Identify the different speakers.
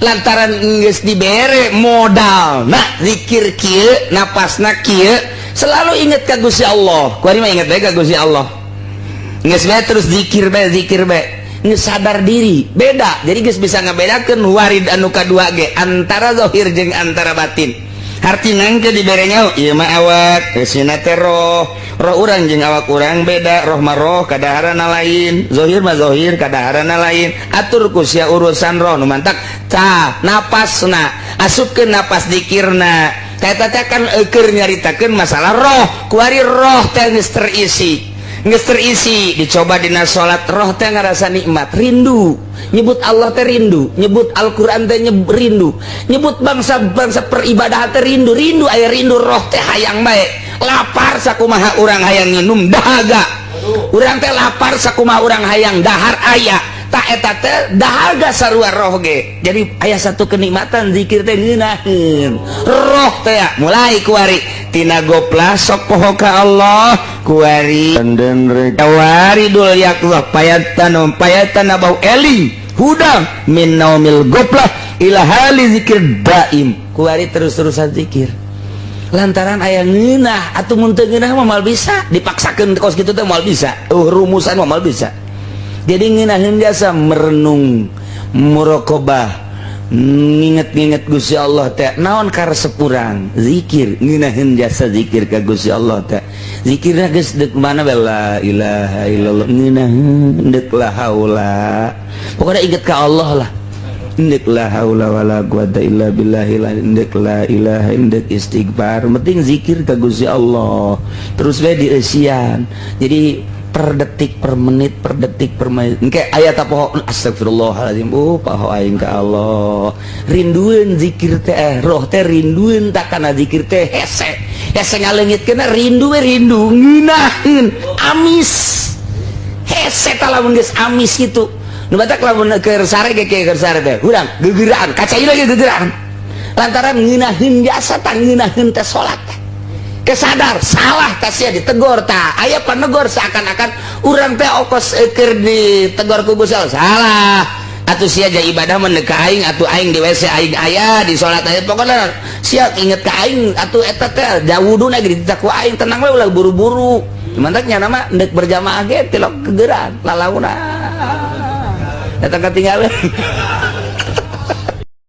Speaker 1: lantaran geus dibere modal nah zikir kieu napasna kieu selalu ingat ka Gusti Allah kuari mah ingat bae ka Gusti Allah geus bae terus zikir bae geus sadar diri beda jadi geus bisa ngabedakeun warid anu kadua ge antara zahir jeung antara batin artina engke dibere nyaho ieu mah awak sina teh roh urang jeung awak urang beda roh mah roh kadaharana lain zahir mah zahir kadaharana lain atur ku sia urusan roh nu mantak tah napasna asupkeun napas zikirna eta teh kan keur nyaritakeun masalah roh kuari roh teh geus terisi dicoba dina salat roh teh ngarasa nikmat rindu nyebut Allah teh rindu nyebut Al-Qur'an teh rindu nyebut bangsa-bangsa peribadahan teh rindu aya rindu roh teh hayang bae lapar sakumaha urang hayang nginum dahaga urang teh lapar sakumaha urang hayang dahar aya tak eta teh dahaga sarua roh ge jadi aya satu kenikmatan zikir teh ngeunaheun roh teh mulai kuari tina goplah sok poho ka Allah kuari dan waridul yaqlah payatan bau eling hudang min naumil goplah ila hali zikir daim kuari terus-terusan zikir lantaran aya ngeunah atuh mun teu ngeunah mah moal bisa dipaksakeun kos kitu teh moal bisa rumusan mah moal bisa jadi ngeunaheun jasa merenung muraqabah nginget Gusti Allah teh naon karesep urang zikir ngeunaheun jasa zikir ka Gusti Allah teh zikirna geus deuk mana la ilaha illallah ngeunaheun deuk la haula pokona inget ka Allah lah indek la haula wala quwata illa billah indek la ilaha indek istighfar penting zikir ka Gusti Allah terus we dieusian jadi per detik per menit engke aya tapoho astagfirullahalazim paho aing ka Allah rindueun zikir teh roh teh rindueun tak kana zikir teh hese ngaleungitkeun rindu ngeunaheun amis hese tah lamun geus amis kitu nu batak lamun keur sare ge keur sare teh urang gegeuraan kacai lagi gegeuraan lantaran ngeunaheun jasa tah ngeunaheun teh salat kesadar salah tasya ditegor tah aya panegor seakan-akan urang teh okos keur ditegor ku Gusti Allah salah atuh sia ja ibadah mah ka aing atuh aing di WC aing aya di salat aya pokona sia inget ka aing atuh eta teh da wuduna ge ditak ku aing tenang we ulah buru-buru mantak nya nama endek berjamaah ge tilok kegeran lalauna eta katinggalan